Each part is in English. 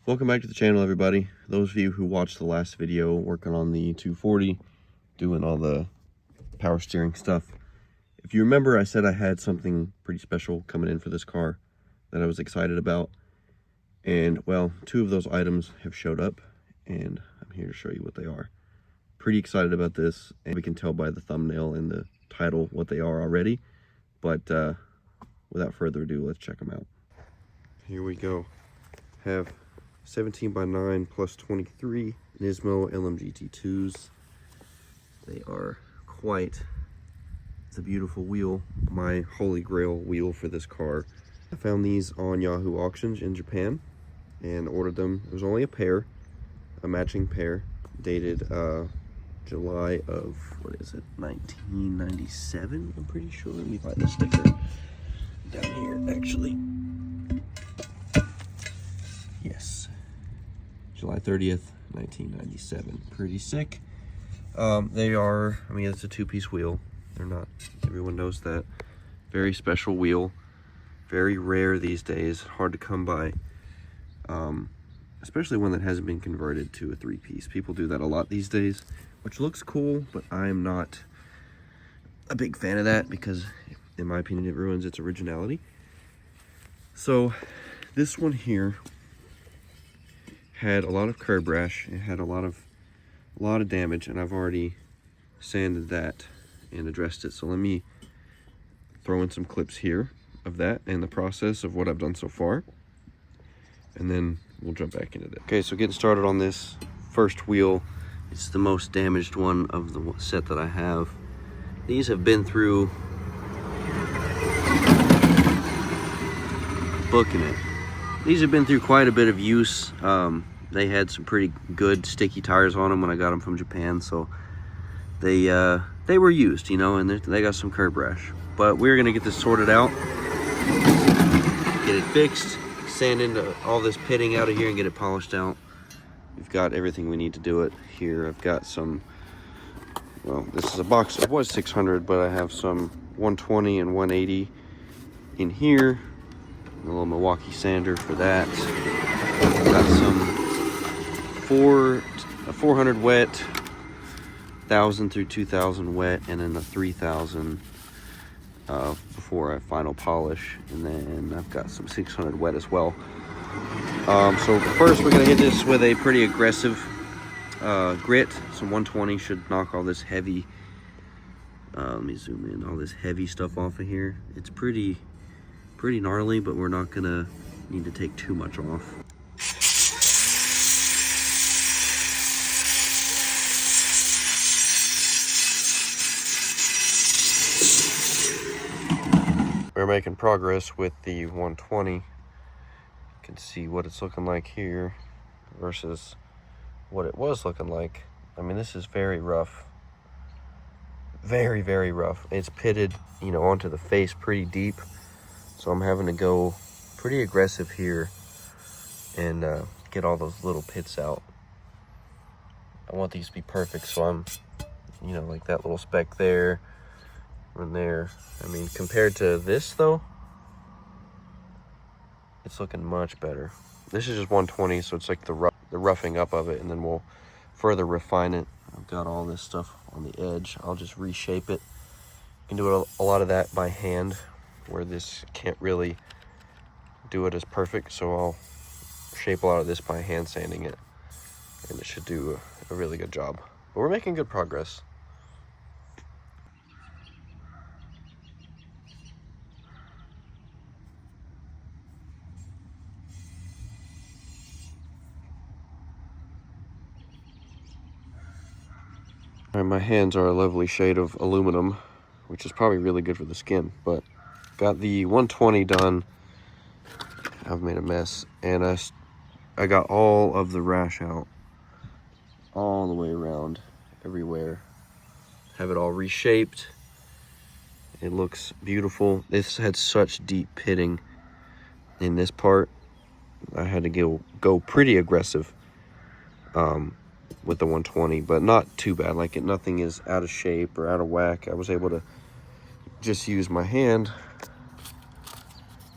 Welcome back to the channel, everybody. Those of you who watched the last video working on the 240, doing all the power steering stuff. If you remember, I said I had something pretty special coming in for this car that I was excited about. And well, two of those items have showed up and I'm here to show you what they are. Pretty excited about this, and we can tell by the thumbnail and the title what they are already. But without further ado, let's check them out. Here we go. Have 17x9 plus 23 NISMO LMGT-2s. They are quite the beautiful wheel, my holy grail wheel for this car. I found these on Yahoo Auctions in Japan and ordered them. It was only a pair, a matching pair, dated July of, what is it, 1997, I'm pretty sure. Let me find the sticker down here, actually. Yes, July 30th, 1997. Pretty sick. They are, I mean, it's a two-piece wheel. They're not, everyone knows that. Very special wheel. Very rare these days. Hard to come by. Especially one that hasn't been converted to a three-piece. People do that a lot these days, which looks cool, but I'm not a big fan of that because, in my opinion, it ruins its originality. So, this one here had a lot of curb rash. It had a lot of damage, and I've already sanded that and addressed it. So let me throw in some clips here of that and the process of what I've done so far, and then we'll jump back into that. Okay, so getting started on this first wheel. It's the most damaged one of the set that I have. These have been through, booking it. These have been through quite a bit of use. They had some pretty good sticky tires on them when I got them from Japan, so they were used, you know, and they got some curb rash. But we're gonna get this sorted out, get it fixed, sand into all this pitting out of here and get it polished out. We've got everything we need to do it here. I've got some, well, this is a box. It was 600, but I have some 120 and 180 in here. A little Milwaukee sander for that. I've got some 400 wet, 1,000 through 2,000 wet, and then the 3,000 before I final polish. And then I've got some 600 wet as well. So first we're gonna hit this with a pretty aggressive grit. Some 120 should knock all this heavy, let me zoom in, all this heavy stuff off of here. It's pretty gnarly, but we're not gonna need to take too much off. We're making progress with the 120. You can see what it's looking like here versus what it was looking like. I mean, this is very rough. Very, very rough. It's pitted, you know, onto the face pretty deep. So I'm having to go pretty aggressive here and get all those little pits out. I want these to be perfect, so I'm, you know, like that little speck there and there. I mean, compared to this though, it's looking much better. This is just 120, so it's like the roughing up of it, and then we'll further refine it. I've got all this stuff on the edge. I'll just reshape it. You can do a lot of that by hand, where this can't really do it as perfect, so I'll shape a lot of this by hand sanding it, and it should do a really good job. But we're making good progress. All right, my hands are a lovely shade of aluminum, which is probably really good for the skin, but got the 120 done. I've made a mess, and I got all of the rash out, all the way around, everywhere. Have it all reshaped. It looks beautiful. This had such deep pitting in this part. I had to go pretty aggressive with the 120, but not too bad. Like, nothing is out of shape or out of whack. I was able to just use my hand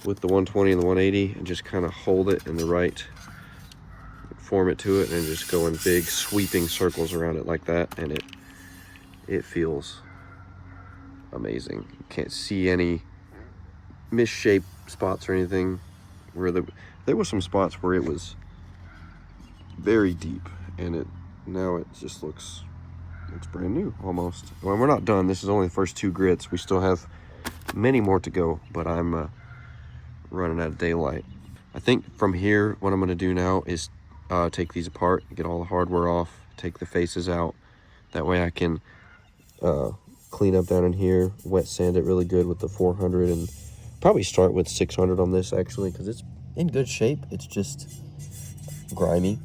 with the 120 and the 180 and just kind of hold it in the right conform it to it and just go in big sweeping circles around it like that, and it feels amazing. You can't see any misshaped spots or anything. Where there were some spots where it was very deep, and now it just looks brand new almost. Well, we're not done. This is only the first 2 grits. We still have many more to go, but I'm running out of daylight. I think from here, what I'm going to do now is take these apart, get all the hardware off, take the faces out. That way I can clean up down in here, wet sand it really good with the 400, and probably start with 600 on this actually, because it's in good shape. It's just grimy.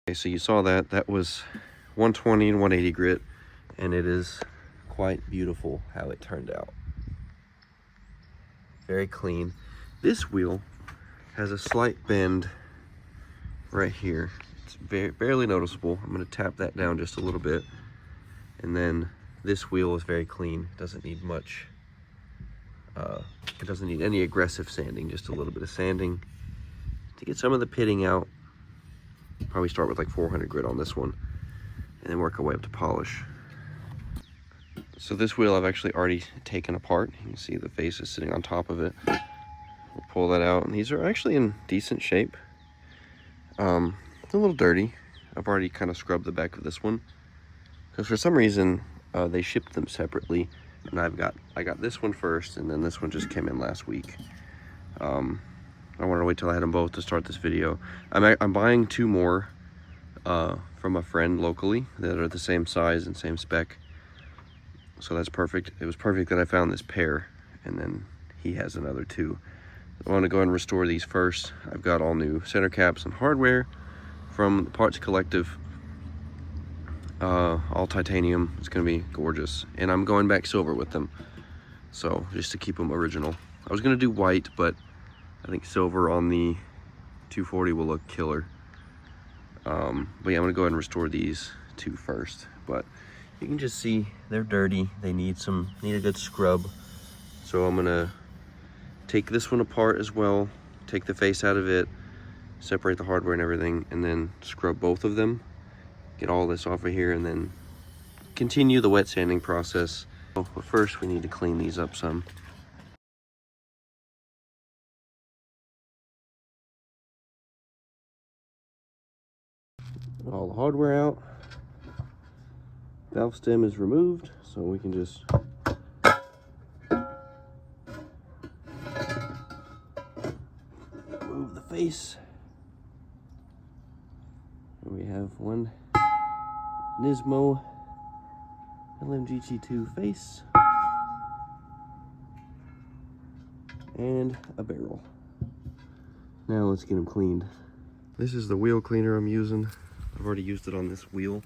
Okay, so you saw that was 120 and 180 grit, and it is quite beautiful how it turned out. Very clean. This wheel has a slight bend right here. It's barely noticeable. I'm going to tap that down just a little bit, and then this wheel is very clean. It doesn't need much. It doesn't need any aggressive sanding, just a little bit of sanding to get some of the pitting out. Probably start with like 400 grit on this one, and then work our way up to polish. So this wheel I've actually already taken apart. You can see the face is sitting on top of it. We'll pull that out, and these are actually in decent shape. A little dirty. I've already kind of scrubbed the back of this one, because for some reason they shipped them separately, and I got this one first, and then this one just came in last week. I wanted to wait till I had them both to start this video. I'm buying 2 more from a friend locally that are the same size and same spec. So that's perfect. It was perfect that I found this pair, and then he has another 2. I want to go ahead and restore these first. I've got all new center caps and hardware from the Parts Collective. All titanium. It's going to be gorgeous. And I'm going back silver with them, so just to keep them original. I was going to do white, but I think silver on the 240 will look killer. But yeah, I'm gonna go ahead and restore these 2 first. But you can just see they're dirty. They need a good scrub. So I'm gonna take this one apart as well, take the face out of it, separate the hardware and everything, and then scrub both of them, get all this off of here, and then continue the wet sanding process. But first we need to clean these up some. All the hardware out. Valve stem is removed, so we can just remove the face. And we have one NISMO LMGT-2 face and a barrel. Now let's get them cleaned. This is the wheel cleaner I'm using. I've already used it on this wheel.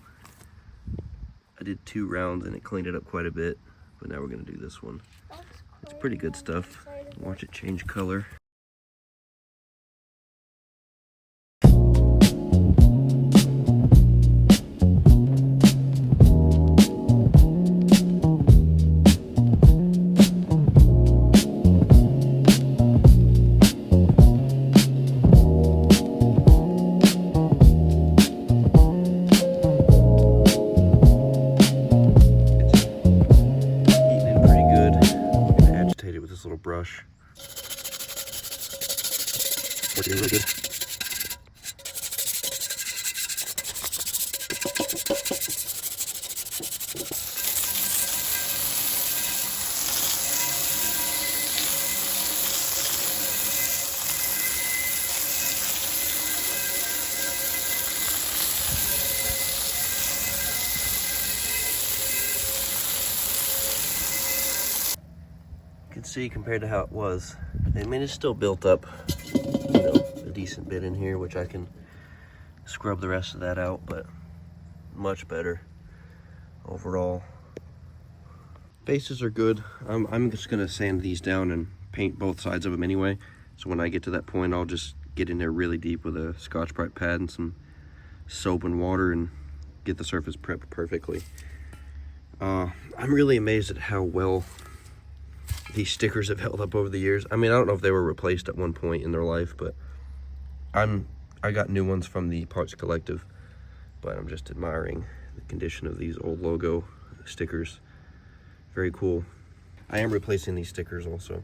I did 2 rounds and it cleaned it up quite a bit, but now we're gonna do this one. It's pretty good stuff. Watch it change color. Brush. Working really good. You can see compared to how it was, I mean, it's still built up, you know, a decent bit in here, which I can scrub the rest of that out, but much better overall. Faces are good. I'm just gonna sand these down and paint both sides of them anyway, so when I get to that point I'll just get in there really deep with a Scotch-Brite pad and some soap and water and get the surface prepped perfectly. I'm really amazed at how well these stickers have held up over the years. I mean, I don't know if they were replaced at one point in their life, but I got new ones from the Parts Collective, but I'm just admiring the condition of these old logo stickers. Very cool. I am replacing these stickers also.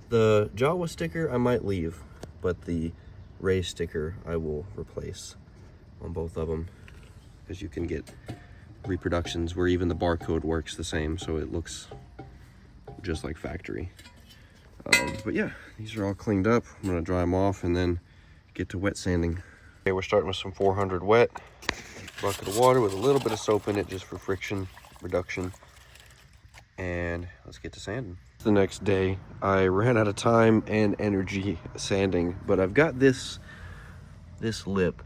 The Jawa sticker I might leave, but the Ray sticker I will replace on both of them, because you can get reproductions where even the barcode works the same, so it looks just like factory. But yeah, these are all cleaned up. I'm gonna dry them off and then get to wet sanding. Okay, we're starting with some 400 wet, bucket of water with a little bit of soap in it just for friction reduction, and let's get to sanding. The next day I ran out of time and energy sanding, but I've got this lip,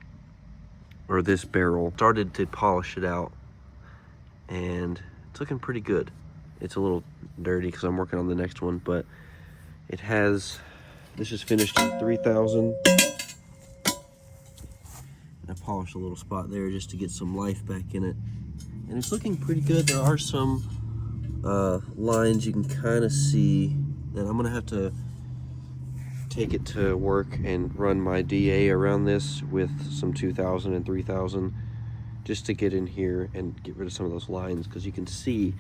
or this barrel, started to polish it out, and it's looking pretty good. It's a little dirty because I'm working on the next one, but it has, this is finished in 3000. I polished a little spot there just to get some life back in it, and it's looking pretty good. There are some lines you can kind of see that I'm gonna have to take it to work and run my DA around this with some 2000 and 3000 just to get in here and get rid of some of those lines, because you can see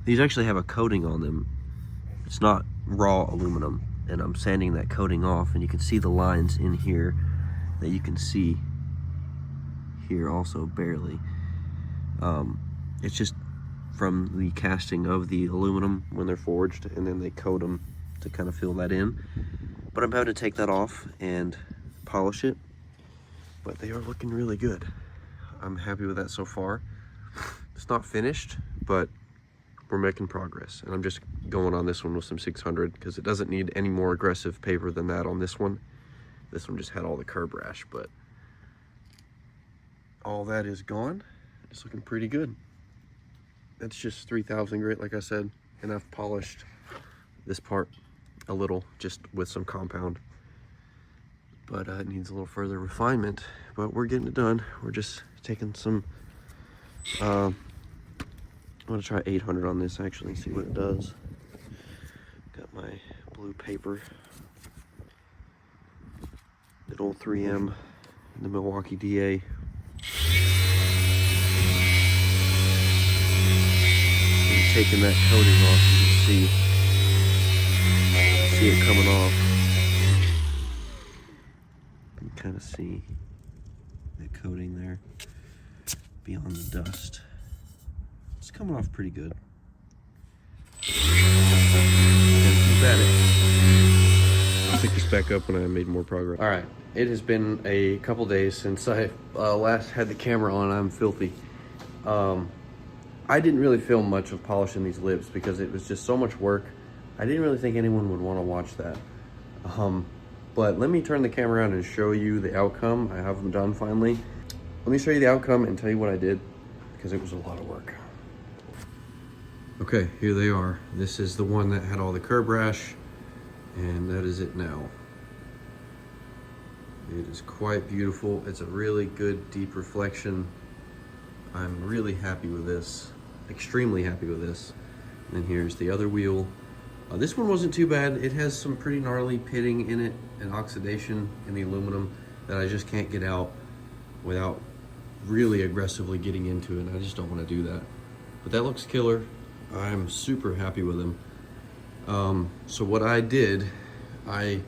these actually have a coating on them. It's not raw aluminum, and I'm sanding that coating off, and you can see the lines in here that you can see here also barely. It's just from the casting of the aluminum when they're forged, and then they coat them to kind of fill that in. But I'm about to take that off and polish it, but they are looking really good. I'm happy with that so far. It's not finished, but we're making progress, and I'm just going on this one with some 600 because it doesn't need any more aggressive paper than that on this one. This one just had all the curb rash, but all that is gone. It's looking pretty good. That's just 3000 grit, like I said, and I've polished this part a little just with some compound, but it needs a little further refinement, but we're getting it done. We're just taking some I'm gonna try 800 on this actually and see what it does. Got my blue paper, good old 3M, the Milwaukee DA. Taking that coating off, you can see it coming off. You can kind of see the coating there beyond the dust. It's coming off pretty good. Keep at it. I'll pick this back up when I made more progress. All right, it has been a couple days since I last had the camera on. I'm filthy. I didn't really film much of polishing these lips because it was just so much work. I didn't really think anyone would want to watch that. But let me turn the camera around and show you the outcome. I have them done finally. Let me show you the outcome and tell you what I did, because it was a lot of work. Okay, here they are. This is the one that had all the curb rash, and that is it now. It is quite beautiful. It's a really good deep reflection. I'm really happy with this, extremely happy with this. And then here's the other wheel. This one wasn't too bad. It has some pretty gnarly pitting in it and oxidation in the aluminum that I just can't get out without really aggressively getting into it. I just don't want to do that. But that looks killer. I'm super happy with them. So what I did, I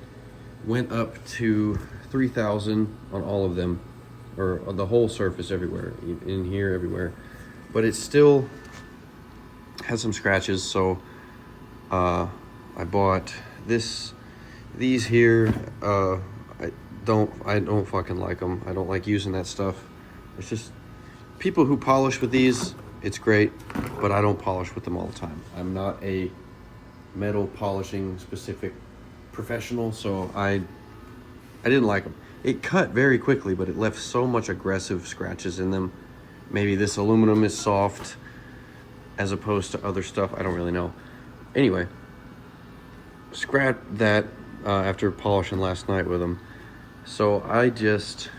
went up to 3000 on all of them, or on the whole surface everywhere, in here, everywhere. But it still has some scratches, so I bought these here. I don't fucking like them. I don't like using that stuff. It's just, people who polish with these, it's great, but I don't polish with them all the time. I'm not a metal polishing specific professional, so I didn't like them. It cut very quickly, but it left so much aggressive scratches in them. Maybe this aluminum is soft as opposed to other stuff. I don't really know. Anyway, scrapped that after polishing last night with them. So I just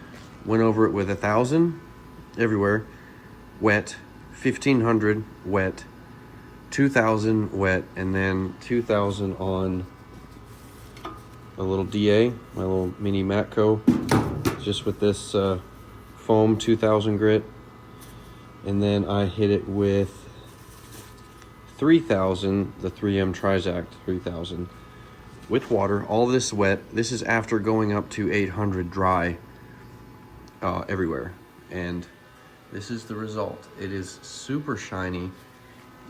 went over it with 1,000 everywhere, wet, 1,500 wet, 2,000 wet, and then 2,000 on a little DA, my little mini Matco, just with this foam 2,000 grit. And then I hit it with 3,000, the 3M Trizact 3,000 with water. All this wet. This is after going up to 800 dry everywhere. And this is the result. It is super shiny,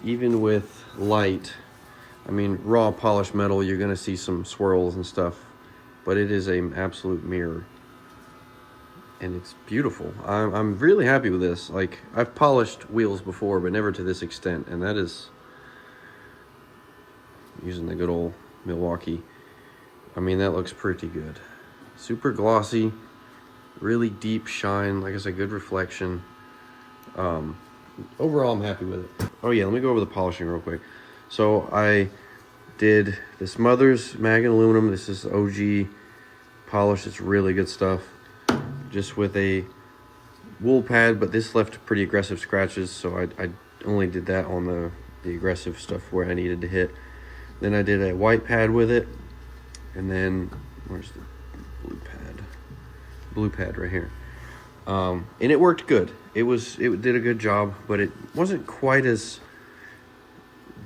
even with light. I mean, raw polished metal, you're gonna see some swirls and stuff, but it is an absolute mirror. And it's beautiful. I'm really happy with this. Like, I've polished wheels before, but never to this extent. And that is using the good old Milwaukee. I mean, that looks pretty good. Super glossy, really deep shine. Like I said, good reflection. Overall, I'm happy with it. Oh yeah, let me go over the polishing real quick. So I did this Mother's Mag and Aluminum. This is OG polish. It's really good stuff. Just with a wool pad, but this left pretty aggressive scratches, so I only did that on the aggressive stuff where I needed to hit. Then I did a white pad with it, and then where's the blue pad? Blue pad right here. And it worked good. It did a good job, but it wasn't quite as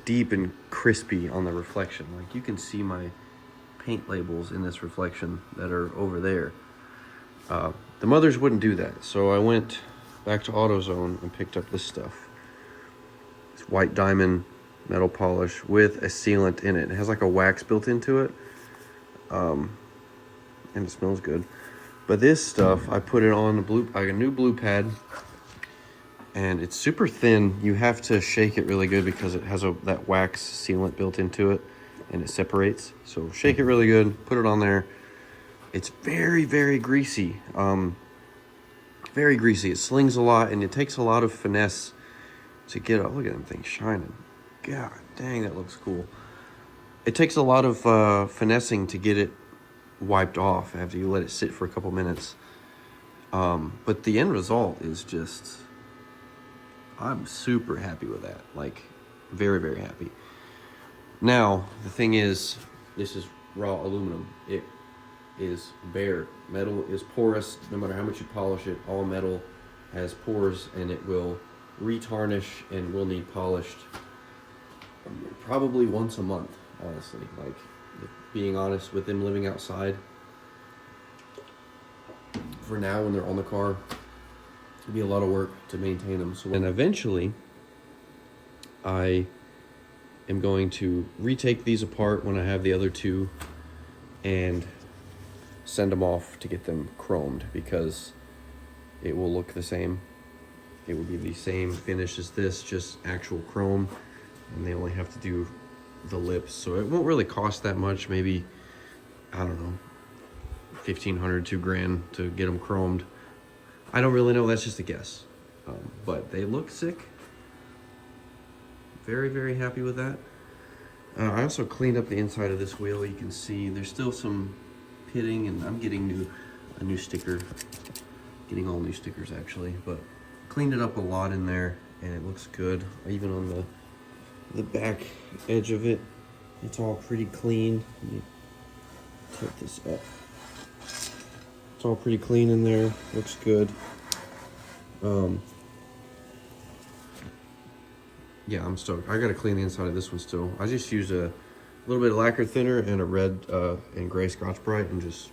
deep and crispy on the reflection. Like, you can see my paint labels in this reflection that are over there. The Mothers wouldn't do that, so I went back to AutoZone and picked up this stuff. It's white diamond metal polish with a sealant in it. It has like a wax built into it, and it smells good. But this stuff, I put it on a new blue pad, and it's super thin. You have to shake it really good because it has that wax sealant built into it, and it separates. So shake it really good, put it on there. It's very, very greasy. Very greasy. It slings a lot, and it takes a lot of finesse to get it. Look at them things shining. God dang, that looks cool. It takes a lot of finessing to get it wiped off after you let it sit for a couple minutes. But the end result is just, I'm super happy with that. Like, very, very happy. Now, the thing is, this is raw aluminum. It is bare. Metal is porous. No matter how much you polish it, all metal has pores, and it will retarnish and will need polished probably once a month, honestly. Like, being honest, with them living outside for now when they're on the car, it'll be a lot of work to maintain them. So, and eventually I am going to retake these apart when I have the other two and send them off to get them chromed, because it will look the same. It will be the same finish as this, just actual chrome, and they only have to do the lips, so it won't really cost that much. Maybe, I don't know, $1,500, $2,000 to get them chromed. I don't really know. That's just a guess. But they look sick. Very, very happy with that. I also cleaned up the inside of this wheel. You can see there's still some pitting, and I'm getting a new sticker. Getting all new stickers actually, but cleaned it up a lot in there, and it looks good. Even on the back edge of it, it's all pretty clean. Let me tilt this up. It's all pretty clean in there. Looks good. Yeah, I'm stoked. I gotta clean the inside of this one still. I just used a little bit of lacquer thinner and a red and gray Scotch-Brite and just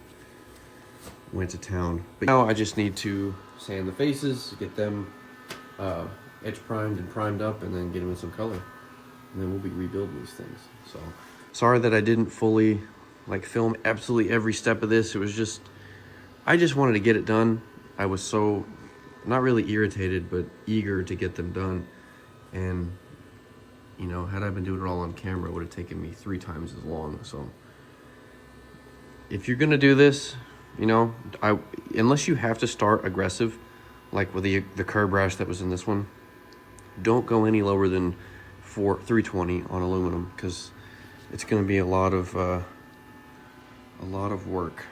went to town. But now I just need to sand the faces, get them edge primed and primed up, and then get them in some color. And then we'll be rebuilding these things. So sorry that I didn't fully like film absolutely every step of this. It was just, I just wanted to get it done. I was so, not really irritated, but eager to get them done. And, you know, had I been doing it all on camera, it would have taken me 3 times as long. So if you're gonna do this, you know, unless you have to start aggressive, like with the curb rash that was in this one, don't go any lower than 320 on aluminum, because it's going to be a lot of work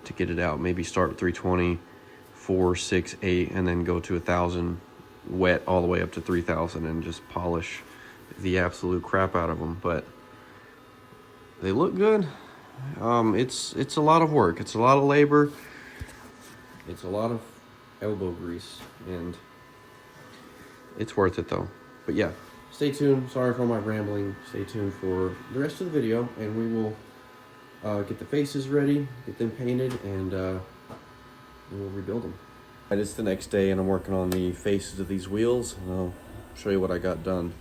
to get it out. Maybe start with 320, 4, 6, 8, and then go to 1,000 wet all the way up to 3,000 and just polish the absolute crap out of them. But they look good. It's a lot of work. It's a lot of labor. It's a lot of elbow grease, and it's worth it though. But yeah, stay tuned. Sorry for my rambling. Stay tuned for the rest of the video, and we will get the faces ready, get them painted, and we'll rebuild them. And it's the next day, and I'm working on the faces of these wheels, and I'll show you what I got done.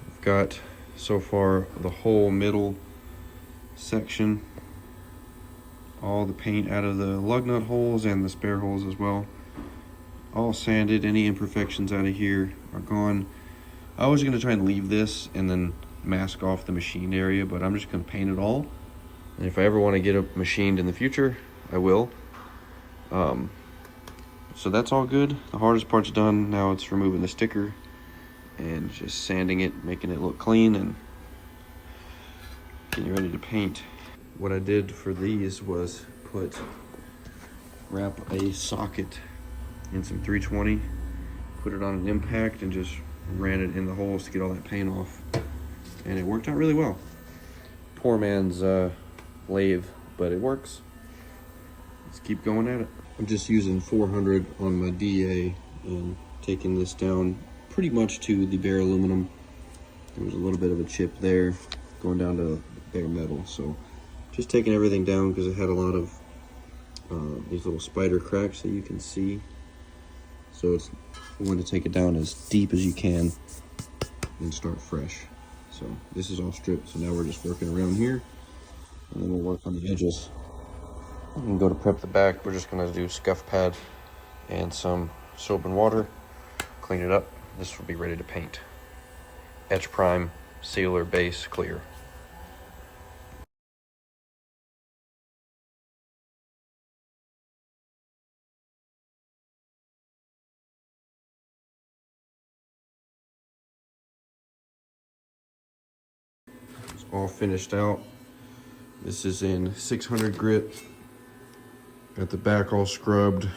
I've got so far the whole middle section, all the paint out of the lug nut holes and the spare holes as well, all sanded. Any imperfections out of here are gone. I was going to try and leave this and then mask off the machined area, but I'm just going to paint it all, and if I ever want to get it machined in the future, I will. So that's all good. The hardest part's done. Now it's removing the sticker and just sanding it, making it look clean, and getting ready to paint. What I did for these was wrap a socket in some 320, put it on an impact, and just ran it in the holes to get all that paint off, and it worked out really well. Poor man's lathe, but it works. Let's keep going at it. I'm just using 400 on my DA and taking this down pretty much to the bare aluminum. There was a little bit of a chip there going down to bare metal, so just taking everything down because it had a lot of these little spider cracks that you can see. So it's you want to take it down as deep as you can and start fresh. So this is all stripped, so now we're just working around here, and then we'll work on the edges. And go to prep the back. We're just gonna do scuff pad and some soap and water, clean it up. This will be ready to paint. Etch prime, sealer, base, clear. It's all finished out. This is in 600 grit. Got the back all scrubbed.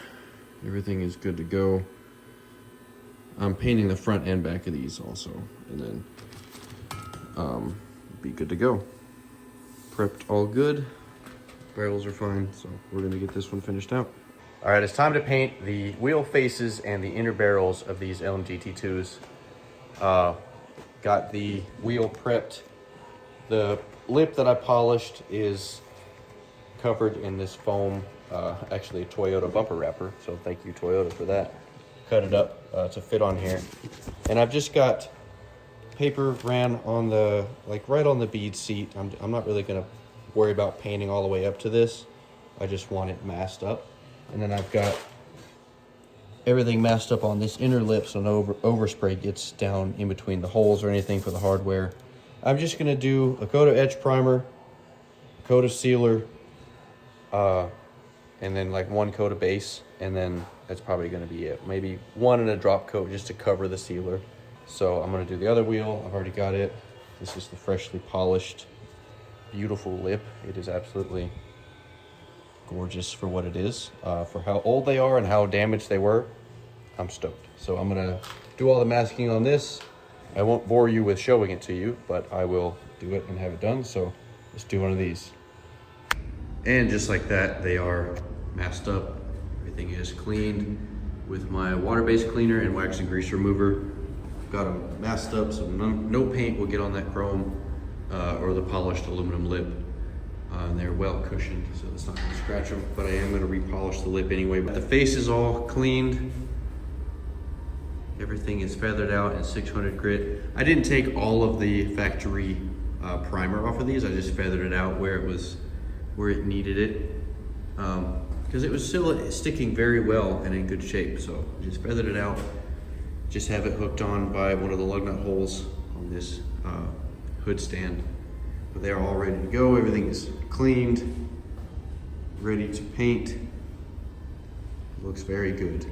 Everything is good to go. I'm painting the front and back of these also, and then be good to go. Prepped all good. Barrels are fine, so we're gonna get this one finished out. All right, it's time to paint the wheel faces and the inner barrels of these LMGT-2s. Got the wheel prepped. The lip that I polished is covered in this foam, actually a Toyota bumper wrapper, so thank you Toyota for that. Cut it up to fit on here. And I've just got paper ran on the, like right on the bead seat. I'm not really gonna worry about painting all the way up to this. I just want it masked up. And then I've got everything masked up on this inner lip so no overspray gets down in between the holes or anything for the hardware. I'm just gonna do a coat of etch primer, a coat of sealer, and then like one coat of base, and then that's probably gonna be it. Maybe one and a drop coat just to cover the sealer. So I'm gonna do the other wheel. I've already got it. This is the freshly polished, beautiful lip. It is absolutely gorgeous for what it is. For how old they are and how damaged they were, I'm stoked. So I'm gonna do all the masking on this. I won't bore you with showing it to you, but I will do it and have it done. So let's do one of these. And just like that, they are masked up. Everything is cleaned with my water-based cleaner and wax and grease remover. Got them masked up so no paint will get on that chrome or the polished aluminum lip. And they're well cushioned, so it's not gonna scratch them, but I am gonna repolish the lip anyway. But the face is all cleaned. Everything is feathered out in 600 grit. I didn't take all of the factory primer off of these. I just feathered it out where it needed it. Because it was still sticking very well and in good shape. So I just feathered it out. Just have it hooked on by one of the lug nut holes on this hood stand. But they're all ready to go. Everything is cleaned, ready to paint. Looks very good.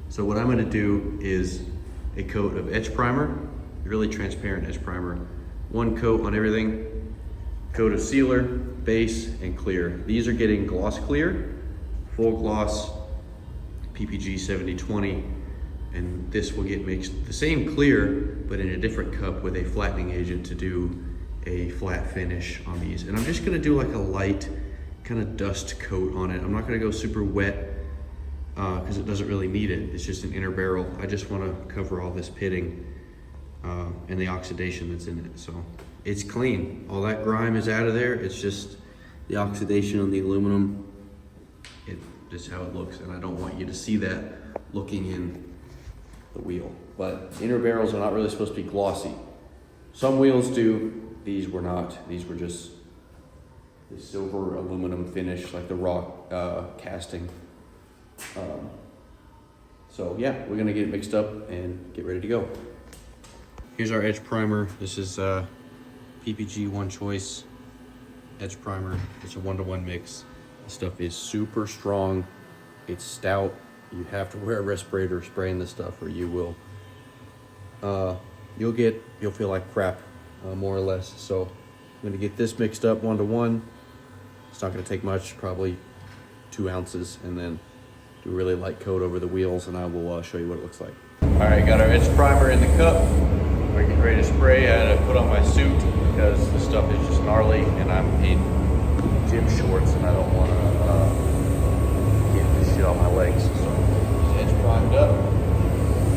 So what I'm gonna do is a coat of etch primer, really transparent etch primer. One coat on everything, coat of sealer, base, and clear. These are getting gloss clear full gloss PPG 7020, and this will get mixed the same clear, but in a different cup with a flattening agent to do a flat finish on these. And I'm just gonna do like a light kind of dust coat on it. I'm not gonna go super wet because it doesn't really need it. It's just an inner barrel. I just wanna cover all this pitting and the oxidation that's in it. So it's clean. All that grime is out of there. It's just the oxidation on the aluminum. Just how it looks, and I don't want you to see that looking in the wheel. But inner barrels are not really supposed to be glossy. Some wheels do, these were not. These were just the silver aluminum finish, like the raw casting. So yeah, we're gonna get it mixed up and get ready to go. Here's our edge primer. This is PPG One Choice edge primer. It's a 1-to-1 mix. This stuff is super strong. It's stout. You have to wear a respirator spraying this stuff, or you will you'll feel like crap, more or less. So I'm gonna get this mixed up 1-to-1. It's not gonna take much, probably 2 ounces, and then do a really light coat over the wheels, and I will show you what it looks like. All right, got our edge primer in the cup. We're getting ready to spray. I had to put on my suit because the stuff is just gnarly, and I'm in gym shorts, and I don't want to get this shit on my legs. So just edge primed up,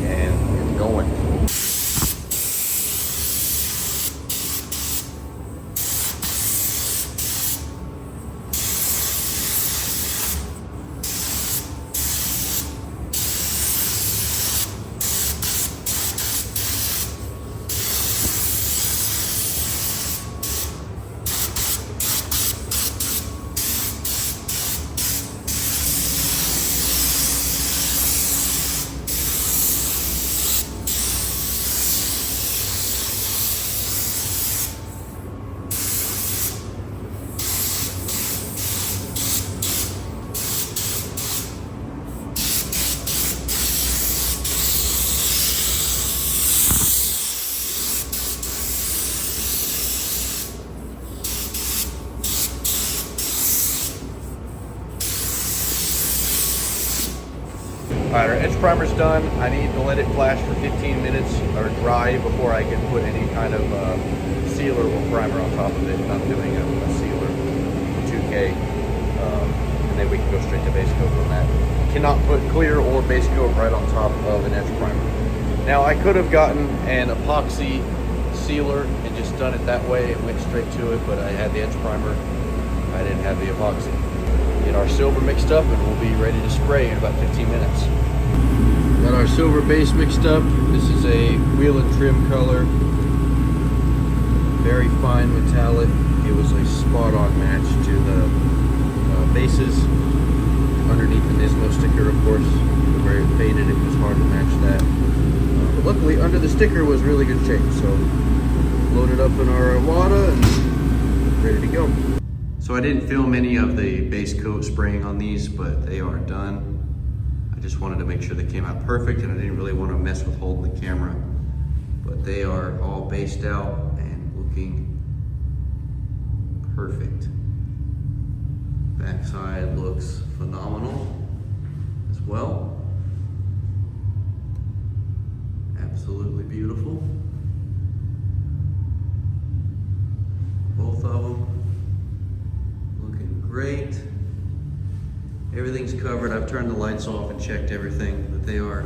and it's going. All right, our edge primer's done. I need to let it flash for 15 minutes or dry before I can put any kind of sealer or primer on top of it. I'm doing a sealer, 2K, and then we can go straight to base coat from that. Cannot put clear or base coat right on top of an edge primer. Now, I could have gotten an epoxy sealer and just done it that way and went straight to it, but I had the edge primer. I didn't have the epoxy. Get our silver mixed up and we'll be ready to spray in about 15 minutes. Got our silver base mixed up. This is a wheel and trim color. Very fine metallic. It was a spot-on match to the bases. Underneath the NISMO sticker, of course. Where it faded, it was hard to match that. But luckily, under the sticker was really good shape. So, loaded up in our WADA and ready to go. So I didn't film any of the base coat spraying on these, but they are done. I just wanted to make sure they came out perfect, and I didn't really want to mess with holding the camera. But they are all based out and looking perfect. Backside looks phenomenal as well. Absolutely beautiful. Both of them. Great. Everything's covered. I've turned the lights off and checked everything, but they are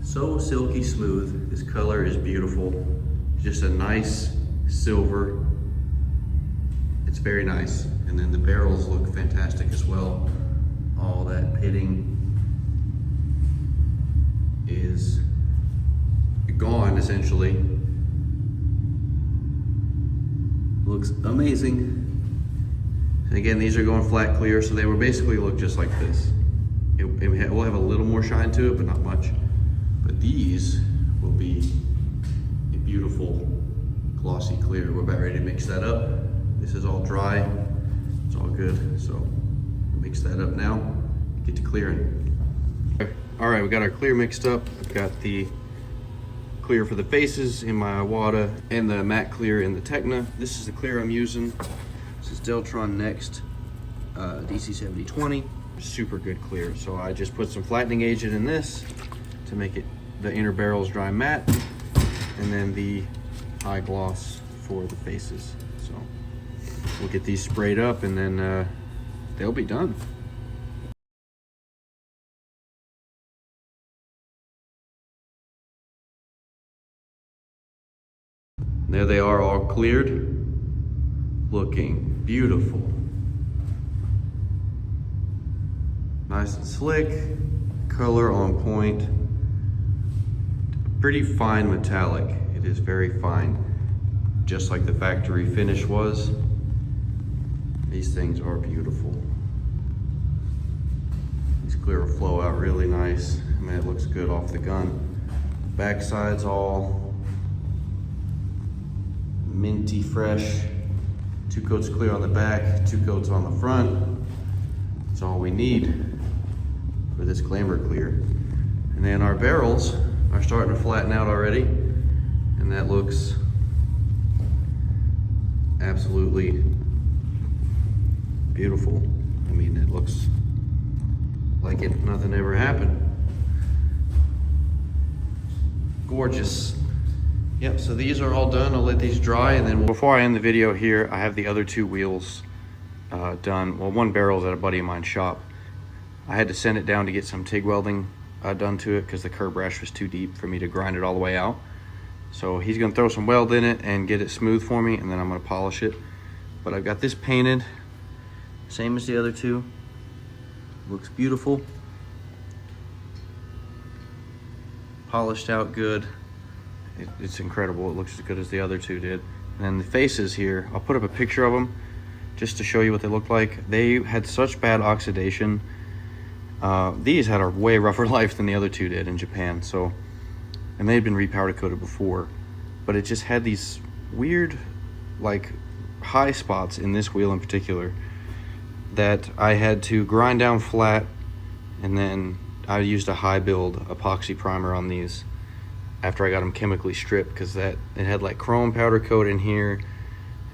so silky smooth. This color is beautiful. Just a nice silver. It's very nice. And then the barrels look fantastic as well. All that pitting is gone essentially. Looks amazing. And again, these are going flat clear, so they will basically look just like this. It will have a little more shine to it, but not much. But these will be a beautiful glossy clear. We're about ready to mix that up. This is all dry. It's all good. So mix that up now. Get to clearing. All right, we got our clear mixed up. I've got the clear for the faces in my WADA and the matte clear in the Tecna. This is the clear I'm using. This is Deltron Next DC 7020. Super good clear. So I just put some flattening agent in this to make it the inner barrels dry matte, and then the high gloss for the faces. So we'll get these sprayed up and then they'll be done. There they are, all cleared, looking beautiful. Nice and slick, color on point. Pretty fine metallic. It is very fine, just like the factory finish was. These things are beautiful. These clear will flow out really nice. I mean, it looks good off the gun. Backside's all minty fresh. 2 coats clear on the back, 2 coats on the front. That's all we need for this glamour clear. And then our barrels are starting to flatten out already, and that looks absolutely beautiful. I mean, it looks like nothing ever happened. Gorgeous. Yep, so these are all done. I'll let these dry, and then before I end the video here, I have the other 2 wheels done. Well, one barrel's at a buddy of mine's shop. I had to send it down to get some TIG welding done to it because the curb rash was too deep for me to grind it all the way out. So he's gonna throw some weld in it and get it smooth for me, and then I'm gonna polish it. But I've got this painted, same as the other 2. Looks beautiful. Polished out good. It's incredible. It looks as good as the other 2 did. And then the faces here, I'll put up a picture of them just to show you what they look like. They had such bad oxidation. These had a way rougher life than the other 2 did in Japan. So, and they had been repowder coated before, but it just had these weird, like, high spots in this wheel in particular that I had to grind down flat, and then I used a high build epoxy primer on these after I got them chemically stripped, because it had like chrome powder coat in here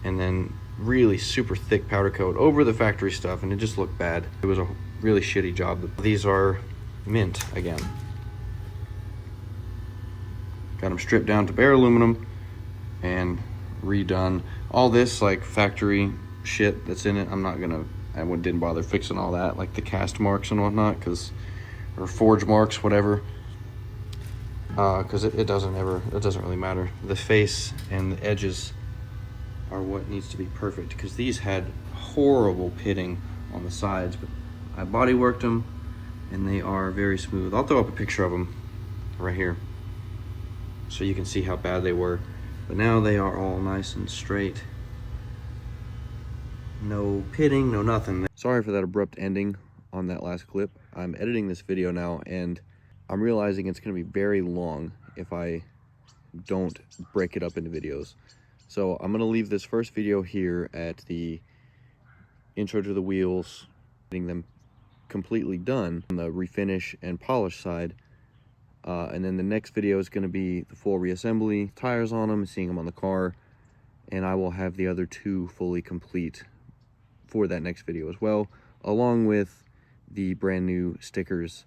and then really super thick powder coat over the factory stuff, and it just looked bad. It was a really shitty job. These are mint again. Got them stripped down to bare aluminum and redone. All this like factory shit that's in it, I didn't bother fixing all that, like the cast marks and whatnot, or forge marks, whatever. Because it doesn't really matter. The face and the edges are what needs to be perfect, because these had horrible pitting on the sides, but I body worked them and they are very smooth. I'll throw up a picture of them right here so you can see how bad they were. But now they are all nice and straight. No pitting, no nothing. Sorry for that abrupt ending on that last clip. I'm editing this video now, and I'm realizing it's going to be very long if I don't break it up into videos. So I'm going to leave this first video here at the intro to the wheels, getting them completely done on the refinish and polish side. And then the next video is going to be the full reassembly, tires on them, seeing them on the car. And I will have the other 2 fully complete for that next video as well, along with the brand new stickers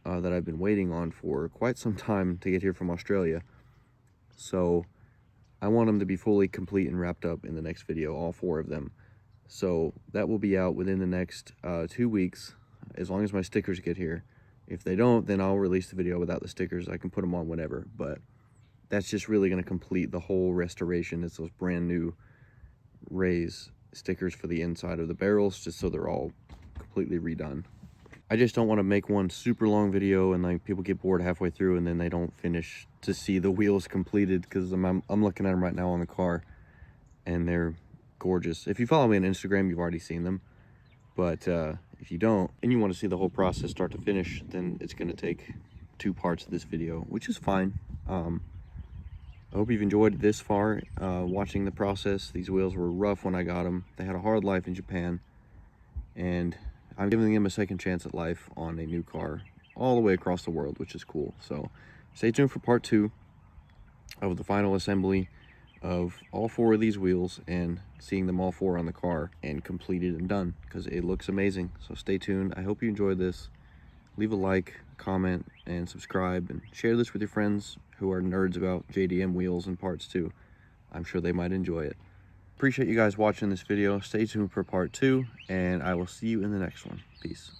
that I've been waiting on for quite some time to get here from Australia. So I want them to be fully complete and wrapped up in the next video, all 4 of them. So that will be out within the next 2 weeks, as long as my stickers get here. If they don't, then I'll release the video without the stickers. I can put them on whenever, but that's just really going to complete the whole restoration. It's those brand new raise stickers for the inside of the barrels, just so they're all completely redone. I just don't want to make one super long video and like people get bored halfway through and then they don't finish to see the wheels completed, because I'm looking at them right now on the car and they're gorgeous. If you follow me on Instagram, you've already seen them, but if you don't and you want to see the whole process start to finish, then it's going to take 2 parts of this video, which is fine. I hope you've enjoyed this far, watching the process. These wheels were rough when I got them. They had a hard life in Japan, and I'm giving them a second chance at life on a new car all the way across the world, which is cool. So stay tuned for part 2 of the final assembly of all 4 of these wheels and seeing them all 4 on the car and completed and done, because it looks amazing. So stay tuned. I hope you enjoyed this. Leave a like, comment, and subscribe, and share this with your friends who are nerds about JDM wheels and parts too. I'm sure they might enjoy it. Appreciate you guys watching this video. Stay tuned for part 2, and I will see you in the next one. Peace.